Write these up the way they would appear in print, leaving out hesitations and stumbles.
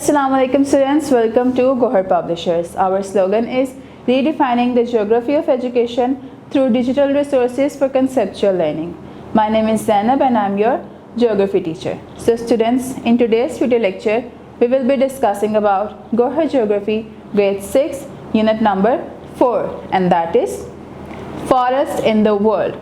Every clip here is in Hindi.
Assalamu alaikum students, welcome to Gohar Publishers. Our slogan is redefining the geography of education through digital resources for conceptual learning. My name is Zainab and I am your geography teacher. So students, in today's video lecture, we will be discussing about Gohar Geography grade 6 unit number 4, and that is forest in the world.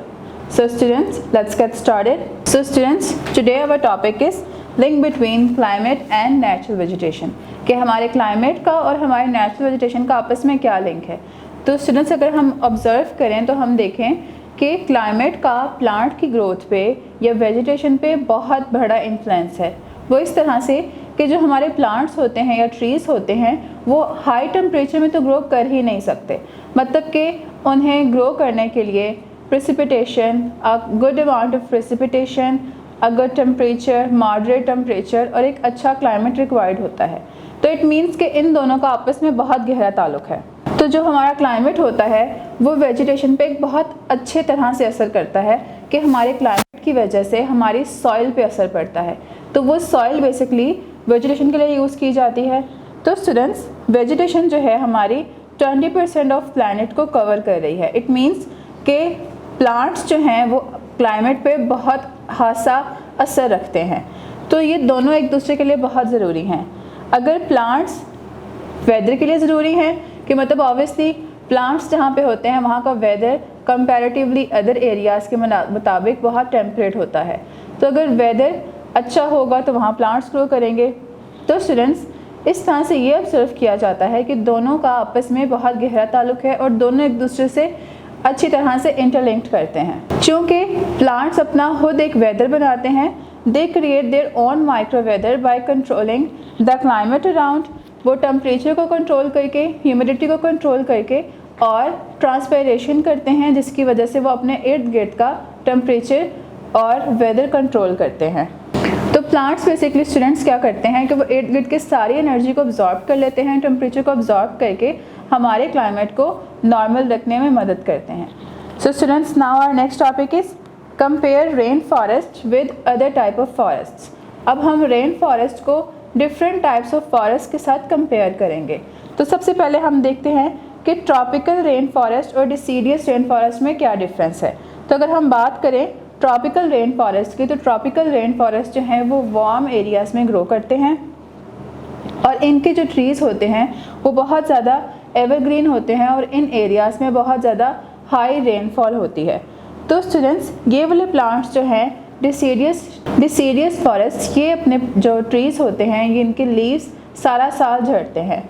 So students, let's get started. So students, today our topic is link between climate and natural vegetation, कि हमारे क्लाइमेट का और हमारे नेचुरल वेजिटेशन का आपस में क्या लिंक है। तो स्टूडेंट्स, अगर हम ऑब्ज़र्व करें तो हम देखें कि क्लाइमेट का प्लांट की ग्रोथ पे या वेजिटेशन पे बहुत बड़ा इन्फ्लुएंस है। वो इस तरह से कि जो हमारे प्लांट्स होते हैं या ट्रीज़ होते हैं वो हाई टेम्परेचर में तो ग्रो कर ही नहीं सकते, मतलब कि उन्हें ग्रो करने के लिए precipitation, a good amount of precipitation, a good temperature, moderate temperature और एक अच्छा क्लाइमेट रिक्वायर्ड होता है। तो इट मीन्स कि इन दोनों का आपस में बहुत गहरा ताल्लुक है। तो जो हमारा क्लाइमेट होता है वो वेजिटेशन पे एक बहुत अच्छे तरह से असर करता है कि हमारे क्लाइमेट की वजह से हमारी सॉइल पे असर पड़ता है। तो वो सॉइल बेसिकली वेजिटेशन के लिए यूज़ की जाती है। तो स्टूडेंट्स, वेजिटेशन जो है हमारी 20% ऑफ प्लैनेट को कवर कर रही है। इट मीन्स कि प्लांट्स जो हैं वो क्लाइमेट पे बहुत खासा असर रखते हैं। तो ये दोनों एक दूसरे के लिए बहुत ज़रूरी हैं। अगर प्लांट्स वेदर के लिए ज़रूरी हैं कि मतलब ऑब्वियसली प्लांट्स जहाँ पे होते हैं वहाँ का वेदर कंपैरेटिवली अदर एरियाज़ के मुताबिक बहुत टेम्परेट होता है। तो अगर वेदर अच्छा होगा तो वहाँ प्लांट्स ग्रो करेंगे। तो स्टूडेंट्स, इस तरह से ये ऑब्जर्व किया जाता है कि दोनों का आपस में बहुत गहरा ताल्लुक है और दोनों एक दूसरे से अच्छी तरह से इंटरलिंक्ड करते हैं। चूँकि प्लांट्स अपना खुद एक वेदर बनाते हैं, they create their own micro whether by controlling the climate around. वो टेम्परेचर को कंट्रोल करके, ह्यूमिडिटी को कंट्रोल करके और ट्रांसपायरेशन करते हैं, जिसकी वजह से वो अपने इर्द गिर्द का टेम्परेचर और वेदर कंट्रोल करते हैं। तो प्लांट्स बेसिकली स्टूडेंट्स क्या करते हैं कि वो इर्द गिर्द की सारी एनर्जी को अब्जॉर्ब कर लेते हैं, टेम्परेचर को अब्जॉर्ब करके हमारे क्लाइमेट को नॉर्मल रखने में मदद करते हैं। So students, now our next topic is compare rain forest with other type of forests. अब हम रेन फॉरेस्ट को डिफरेंट टाइप्स ऑफ फॉरेस्ट के साथ कंपेयर करेंगे। तो सबसे पहले हम देखते हैं कि ट्रॉपिकल रेन फॉरेस्ट और डिसीडियस रेन फॉरेस्ट में क्या डिफरेंस है। तो अगर हम बात करें ट्रॉपिकल रेन फॉरेस्ट की, तो ट्रॉपिकल रेन फॉरेस्ट जो हैं वो वार्म एरियाज़ में ग्रो करते हैं और इनके जो ट्रीज़ होते हैं वो बहुत ज़्यादा एवरग्रीन होते हैं और इन एरियाज़ में बहुत ज़्यादा हाई रेनफॉल होती है। तो स्टूडेंट्स, ये वाले प्लांट्स जो हैं डिसीडियस फॉरेस्ट, ये अपने जो ट्रीज़ होते हैं ये इनके लीव्स सारा साल झड़ते हैं।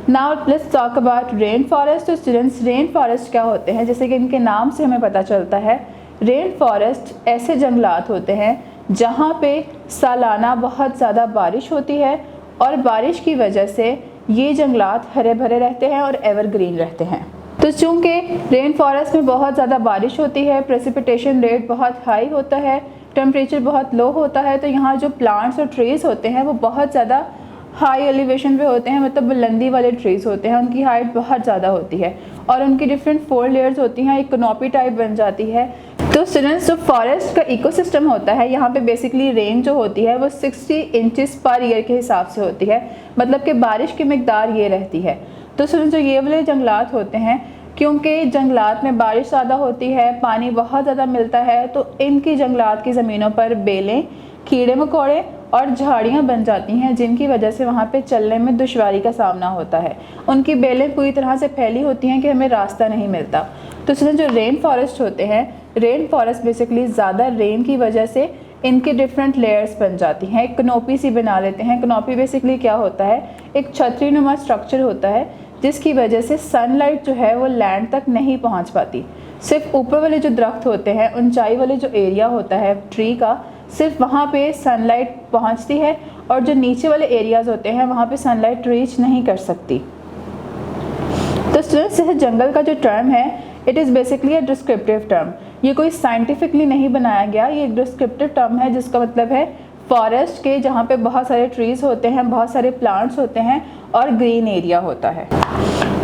Now let's talk about rain forest. तो स्टूडेंट्स, रेन फॉरेस्ट क्या होते हैं? जैसे कि इनके नाम से हमें पता चलता है, रेन फॉरेस्ट ऐसे जंगलात होते हैं जहाँ पे सालाना बहुत ज़्यादा बारिश होती है और बारिश की वजह से ये जंगलात हरे भरे रहते हैं और एवरग्रीन रहते हैं। तो चूँकि रेन फॉरेस्ट में बहुत ज़्यादा बारिश होती है, प्रेसिपिटेशन रेट बहुत हाई होता है, टेम्परेचर बहुत लो होता है, तो यहाँ जो प्लांट्स और ट्रीज़ होते हैं वो बहुत ज़्यादा हाई एलिवेशन पे होते हैं, मतलब बुलंदी वाले ट्रीज़ होते हैं। उनकी हाइट बहुत ज़्यादा होती है और उनकी डिफरेंट 4 लेयर्स होती हैं, एक कनोपी टाइप बन जाती है। तो स्टूडेंट्स, जो फॉरेस्ट का इकोसिस्टम होता है, यहाँ पे बेसिकली रेन जो होती है वो 60 इंचेस पर ईयर के हिसाब से होती है, मतलब कि बारिश की मिकदार ये रहती है। तो स्टूडेंट्स, जो ये वाले जंगलात होते हैं, क्योंकि जंगलात में बारिश ज़्यादा होती है, पानी बहुत ज़्यादा मिलता है, तो इनकी जंगलात की ज़मीनों पर बेलें, कीड़े मकोड़े और झाड़ियाँ बन जाती हैं, जिनकी वजह से वहाँ पे चलने में दुश्वारी का सामना होता है। उनकी बेलें पूरी तरह से फैली होती हैं कि हमें रास्ता नहीं मिलता। तो इसमें जो रेन फॉरेस्ट होते हैं, रेन फॉरेस्ट बेसिकली ज़्यादा रेन की वजह से इनके डिफरेंट लेयर्स बन जाती हैं, एक कनोपी सी बना लेते हैं। कनोपी बेसिकली क्या होता है? एक छतरी नुमा स्ट्रक्चर होता है जिसकी वजह से सनलाइट जो है वो लैंड तक नहीं पहुँच पाती। सिर्फ ऊपर वाले जो दरख्त होते हैं, ऊंचाई वाले जो एरिया होता है ट्री का, सिर्फ वहाँ पे सनलाइट पहुँचती है और जो नीचे वाले एरियाज़ होते हैं वहाँ पे सनलाइट रीच नहीं कर सकती। तो स्टूडेंट्स, यह जंगल का जो टर्म है, it is basically a descriptive term. ये कोई साइंटिफिकली नहीं बनाया गया, ये एक डिस्क्रिप्टिव टर्म है जिसका मतलब है फॉरेस्ट के जहाँ पे बहुत सारे ट्रीज़ होते हैं, बहुत सारे प्लांट्स होते हैं और ग्रीन एरिया होता है।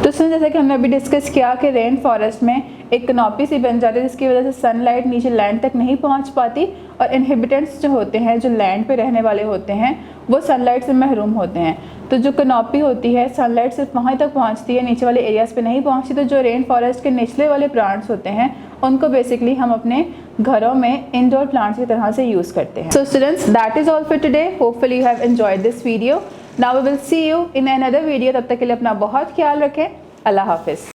तो इसमें जैसा कि हमने अभी डिस्कस किया कि रेन फॉरेस्ट में एक कनोपी सी बन जाती है जिसकी वजह से सनलाइट नीचे लैंड तक नहीं पहुंच पाती और इनहिबिटेंट्स जो होते हैं, जो लैंड पे रहने वाले होते हैं, वो सनलाइट से महरूम होते हैं। तो जो कनॉपी होती है सनलाइट सिर्फ वहाँ तक पहुँचती है, नीचे वाले एरियाज़ पे नहीं पहुँचती। तो जो रेन फॉरेस्ट के निचले वाले प्लांट्स होते हैं उनको बेसिकली हम अपने घरों में इंडोर प्लांट्स की तरह से यूज़ करते हैं। So students, that is all for today. Hopefully you have enjoyed this video. Now we will see you in another video. तब तक के लिए अपना बहुत ख्याल रखें। अल्लाह हाफिज़।